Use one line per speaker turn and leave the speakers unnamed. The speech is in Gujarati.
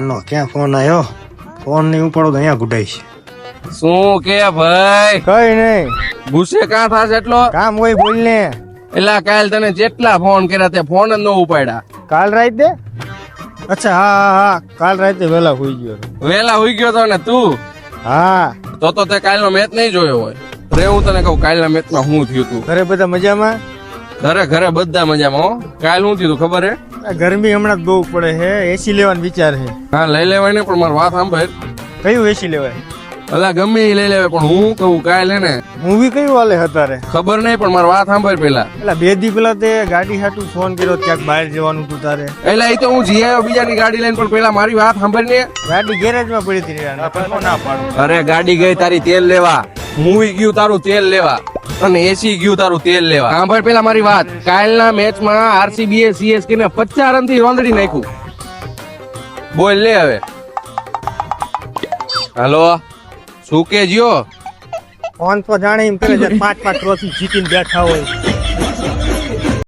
નો ક્યાં ફોન આવ્યો? ફોન નહીં ઉપાડો તો અહીંયા ગુડાઈશ.
શું કે ભાઈ?
કઈ નહીં,
ગુસ્સે કાં થાશ એટલો?
કામ હોય બોલ ને.
એલા કાલ તને જેટલા ફોન કર્યા તે ફોન જ ન ઉપાડ્યા.
કાલ રાતે? અચ્છા હા, કાલ રાતે વહેલા હોઈ ગયો.
વેલા હુઈ ગયો તો ને તું?
હા.
તો તે કાલનો મેચ નહીં જોયો હોય. રે હું તને કહું કાલના મેચમાં શું થયું તું?
ઘરે બધા મજામાં?
ઘરે બધા મજામાં હો. કાલ શું થયું તું ખબર હે?
આ ગરમી હમણાં જ બહુ પડે છે, એસી લેવાનો વિચાર છે.
હા લઈ લેવાય ને, પણ મારી વાત સાંભળ.
કયું એસી લેવાય?
અલા ગમે એ લઈ લેવાય, પણ હું કહું કાલ હે ને
મૂવી કયું હાલે અત્યારે?
ખબર નહીં, પણ મારી વાત સાંભળ પેલા.
એટલે 2 દી પેલા તે ગાડી હાટું ફોન કર્યો, ક્યાંક બહાર જવાનું તું તારે.
એલા એ તો હું જી આવ્યો બીજાની ગાડી લઈને, પણ પેલા મારી વાત સાંભળ ને.
ગાડી ગેરેજમાં પડી હતી, ના પાડું.
અરે ગાડી ગઈ તારી તેલ લેવા, મૂવી ગયું તારું તેલ લેવા, અને એસી ગયું તારું તેલ લેવા. સાંભળ પેલા મારી વાત. કાલના મેચમાં આરસીબી સીએસકે ને 50 રનથી રોંદડી નાખ્યું. બોલ લે હવે. હાલો શું કે જ્યો?
ફોન તો જાણે એમ કરે છે 5-5 ટ્રોફી જીતીને બેઠા હોય.